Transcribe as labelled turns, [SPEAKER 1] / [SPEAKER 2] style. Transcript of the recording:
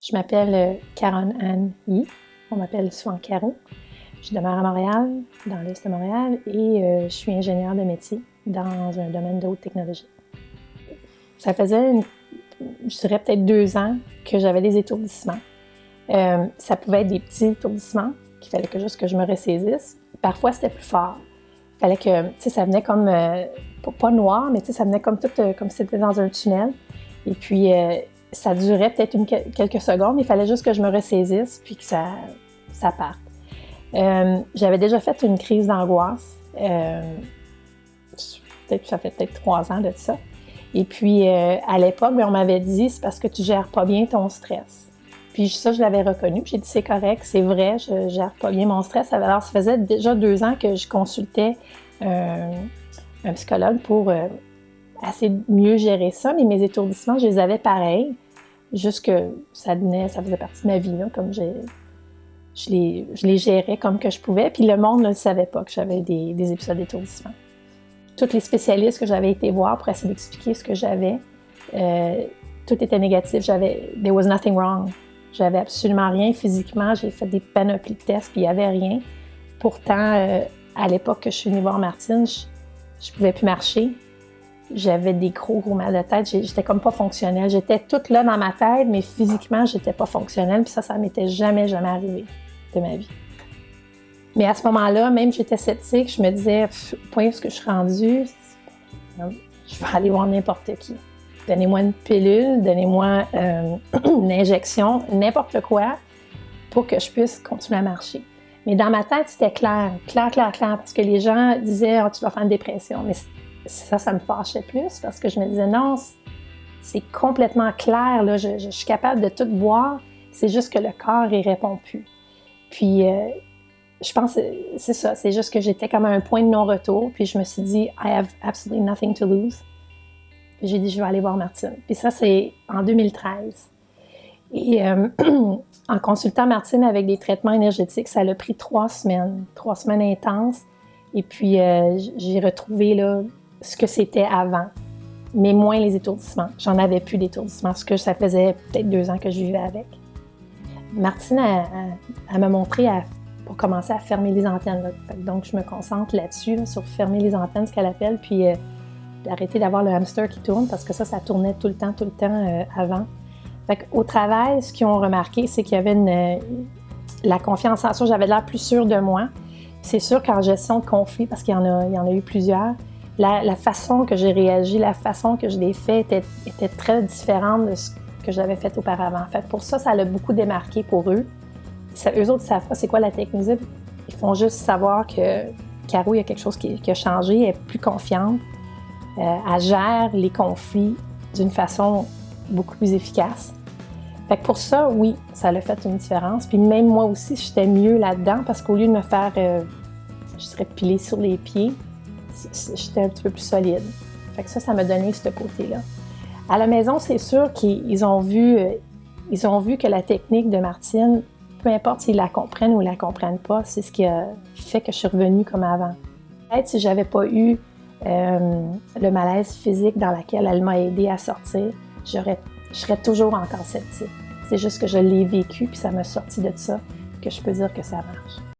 [SPEAKER 1] Je m'appelle Caron Anne Yee. On m'appelle souvent Caro. Je demeure à Montréal, dans l'Est de Montréal, et je suis ingénieure de métier dans un domaine de haute technologie. Ça faisait, je dirais peut-être 2 ans que j'avais des étourdissements. Ça pouvait être des petits étourdissements, qu'il fallait que juste que je me ressaisisse. Parfois, c'était plus fort. Il fallait que, tu sais, ça venait comme, pas noir, mais tu sais, ça venait comme tout, comme si c'était dans un tunnel. Et puis, ça durait peut-être quelques secondes. Il fallait juste que je me ressaisisse, puis que ça parte. J'avais déjà fait une crise d'angoisse. Ça fait peut-être 3 ans de ça. Et puis, à l'époque, on m'avait dit, c'est parce que tu gères pas bien ton stress. Puis ça, je l'avais reconnu. Puis j'ai dit, c'est correct, c'est vrai, je gère pas bien mon stress. Alors, ça faisait déjà 2 ans que je consultais un psychologue pour assez mieux gérer ça. Mais mes étourdissements, je les avais pareils. Juste que ça faisait partie de ma vie, là, comme je les gérais comme que je pouvais. Puis le monde ne le savait pas que j'avais des épisodes d'étourdissement. Tous les spécialistes que j'avais été voir pour essayer d'expliquer ce que j'avais, tout était négatif. There was nothing wrong. J'avais absolument rien physiquement. J'ai fait des panoplies de tests, puis il n'y avait rien. Pourtant, à l'époque que je suis venue voir Martine, je ne pouvais plus marcher. J'avais des gros mal de tête. J'étais comme pas fonctionnelle. J'étais toute là dans ma tête, mais physiquement, j'étais pas fonctionnelle. Puis ça m'était jamais arrivé de ma vie. Mais à ce moment-là, même j'étais sceptique. Je me disais, au point où je suis rendue, je vais aller voir n'importe qui. Donnez-moi une pilule, donnez-moi une injection, n'importe quoi, pour que je puisse continuer à marcher. Mais dans ma tête, c'était clair, parce que les gens disaient, oh, tu vas faire une dépression. Mais ça me fâchait plus, parce que je me disais, non, c'est complètement clair, là, je suis capable de tout voir, c'est juste que le corps, il répond plus. Puis, je pense, c'est ça, c'est juste que j'étais comme à un point de non-retour, puis je me suis dit, I have absolutely nothing to lose. Puis j'ai dit, je vais aller voir Martine. Puis ça, c'est en 2013. Et en consultant Martine avec des traitements énergétiques, ça a pris 3 semaines intenses. Et puis, j'ai retrouvé là, ce que c'était avant, mais moins les étourdissements. J'en avais plus d'étourdissements, parce que ça faisait peut-être 2 ans que je vivais avec. Martine, elle m'a montré pour commencer à fermer les antennes. Là. Donc, je me concentre là-dessus, là, sur fermer les antennes, ce qu'elle appelle, puis d'arrêter d'avoir le hamster qui tourne, parce que ça tournait tout le temps avant. Fait qu'au travail, ce qu'ils ont remarqué, c'est qu'il y avait la confiance en soi. J'avais l'air plus sûre de moi. C'est sûr qu'en gestion de conflit, parce qu'il y en a eu plusieurs, la façon que j'ai réagi, la façon que je l'ai fait était très différente de ce que j'avais fait auparavant. Fait pour ça a beaucoup démarqué pour eux. Eux autres ne savent pas c'est quoi la technique. Ils font juste savoir que Caro, il y a quelque chose qui a changé, elle est plus confiante. Elle gère les conflits d'une façon beaucoup plus efficace. Fait que pour ça, oui, ça a fait une différence. Puis même moi aussi, j'étais mieux là-dedans parce qu'au lieu de me faire, je dirais, piler sur les pieds, j'étais un petit peu plus solide. Fait que ça m'a donné ce côté-là. À la maison, c'est sûr qu'ils ont vu que la technique de Martine, peu importe s'ils la comprennent ou la comprennent pas, c'est ce qui a fait que je suis revenue comme avant. Peut-être si j'avais pas eu le malaise physique dans lequel elle m'a aidée à sortir, je serais toujours encore sceptique. C'est juste que je l'ai vécu puis ça m'a sorti de ça que je peux dire que ça marche.